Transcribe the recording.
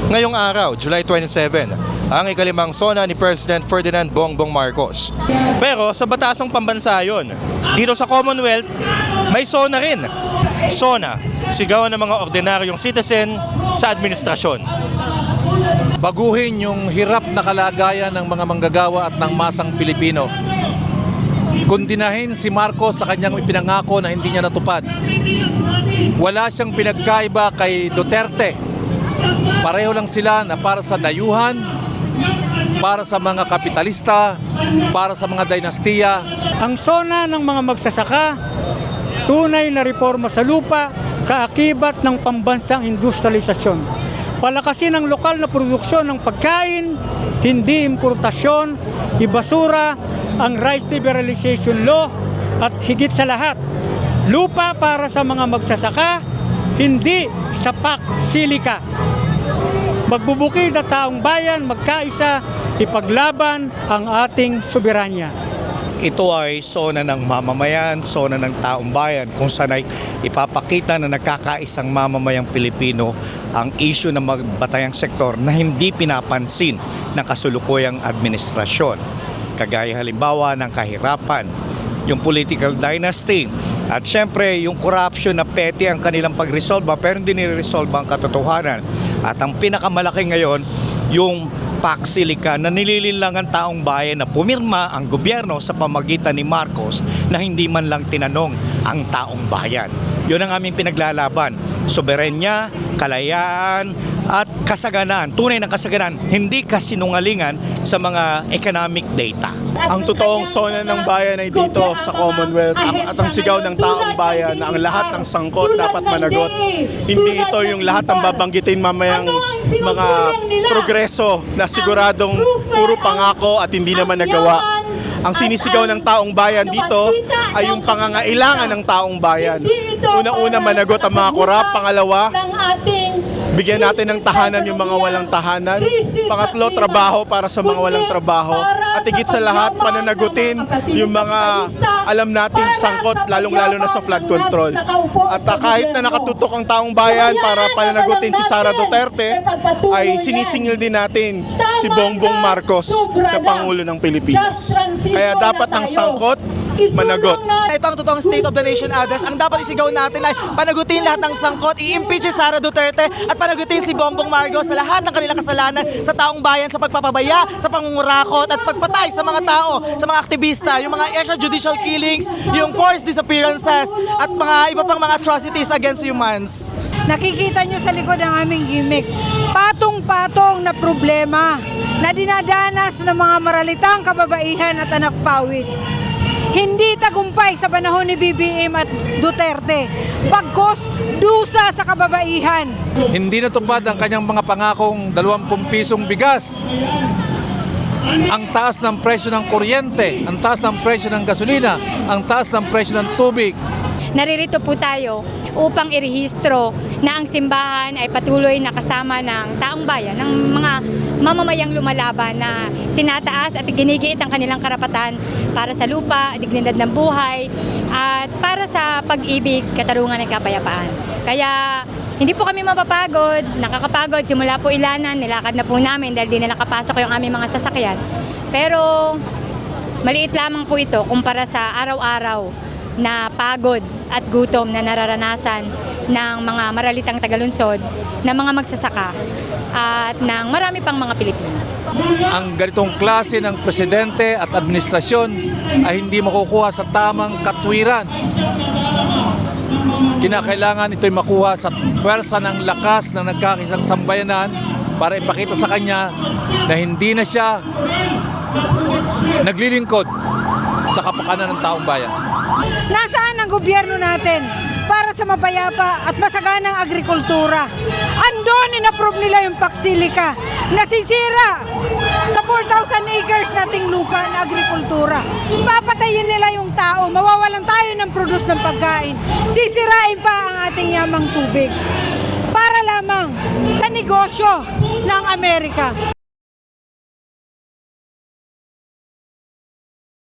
Ngayong araw, July 27, ang ikalimang SONA ni President Ferdinand Bongbong Marcos. Pero sa batasang pambansa yun, dito sa Commonwealth, may SONA rin. SONA, sigawan ng mga ordinaryong citizen sa administrasyon. Baguhin yung hirap na kalagayan ng mga manggagawa at ng masang Pilipino. Kundinahin si Marcos sa kanyang ipinangako na hindi niya natupad. Wala siyang pinagkaiba kay Duterte. Pareho lang sila na para sa dayuhan, para sa mga kapitalista, para sa mga dinastiya. Ang SONA ng mga magsasaka, tunay na reforma sa lupa, kaakibat ng pambansang industrialisasyon. Palakasin ang lokal na produksyon ng pagkain, hindi importasyon, ibasura, ang rice liberalization law, at higit sa lahat, lupa para sa mga magsasaka, hindi sapak silika. Magbubukid na taong bayan, magkaisa, ipaglaban ang ating soberanya. Ito ay SONA ng mamamayan, SONA ng taong bayan, kung saan ay ipapakita na nagkakaisang mamamayang Pilipino ang issue ng magbatayang sektor na hindi pinapansin ng kasulukuyang administrasyon. Kagaya halimbawa ng kahirapan, yung political dynasty, at syempre yung corruption na petty ang kanilang pag-resolve pero hindi nire-resolve ang katotohanan. At ang pinakamalaki ngayon, yung paksilika na nililinlang ang taong bayan na pumirma ang gobyerno sa pamagitan ni Marcos na hindi man lang tinanong ang taong bayan. Yun ang aming pinaglalaban. Soberenya, kalayaan, at kasaganaan, tunay na kasaganaan, hindi kasinungalingan sa mga economic data. Ang totoong SONA ng bayan ay dito sa Commonwealth at ang sigaw ng taong bayan na ang lahat ng sangkot dapat managot. Hindi ito yung lahat ng babanggitin mamayang mga progreso na siguradong puro pangako at hindi naman nagawa. Ang sinisigaw ng taong bayan dito ay yung pangangailangan ng taong bayan. Una-una managot ang mga korap, pangalawa bigyan natin ng tahanan yung mga walang tahanan. Pangatlo, trabaho para sa mga walang trabaho. At higit sa lahat, pananagutin yung mga alam nating sangkot, lalong-lalo na sa flood control. At kahit na nakatutok ang taong bayan para pananagutin si Sara Duterte, ay sinisingil din natin si Bongbong Marcos na Pangulo ng Pilipinas. Kaya dapat ang sangkot managot. Ito ang totoong State of the Nation address. Ang dapat isigaw natin ay panagutin lahat ng sangkot, i-impeach si Sara Duterte at panagutin si Bongbong Marcos sa lahat ng kanilang kasalanan sa taong bayan, sa pagpapabaya, sa pangungurakot at pagpatay sa mga tao, sa mga aktivista, yung mga extrajudicial killings, yung forced disappearances at mga iba pang mga atrocities against humans. Nakikita nyo sa likod ng aming gimmick, patong-patong na problema na dinadanas ng mga maralitang kababaihan at anak pawis. Hindi tagumpay sa panahon ni BBM at Duterte, bagkus dusa sa kababaihan. Hindi natupad ang kanyang mga pangakong 20 pisong bigas. Ang taas ng presyo ng kuryente, ang taas ng presyo ng gasolina, ang taas ng presyo ng tubig. Naririto po tayo upang irehistro na ang simbahan ay patuloy na kasama ng taong bayan, ng mga mamamayang lumalaban na tinataas at ginigiit ang kanilang karapatan para sa lupa, dignidad ng buhay, at para sa pag-ibig, katarungan at kapayapaan. Kaya hindi po kami mapapagod, nakakapagod, simula po ilanan, nilakad na po namin dahil di na nakapasok yung aming mga sasakyan. Pero maliit lamang po ito kumpara sa araw-araw na pagod at gutom na nararanasan ng mga maralitang tagalunsod, ng mga magsasaka at ng marami pang mga Pilipino. Ang ganitong klase ng presidente at administrasyon ay hindi makukuha sa tamang katwiran. Kinakailangan ito'y makuha sa pwersa ng lakas ng nagkakisang sambayanan para ipakita sa kanya na hindi na siya naglilingkod sa kapakanan ng taong bayan. Nasaan ang gobyerno natin para sa mapayapa at masaganang agrikultura? Andon, in-approve nila yung paksilika. Nasisira sa 4,000 acres nating lupa na agrikultura. Papatayin nila yung tao, mawawalan tayo ng produce ng pagkain. Sisirain pa ang ating yamang tubig para lamang sa negosyo ng Amerika.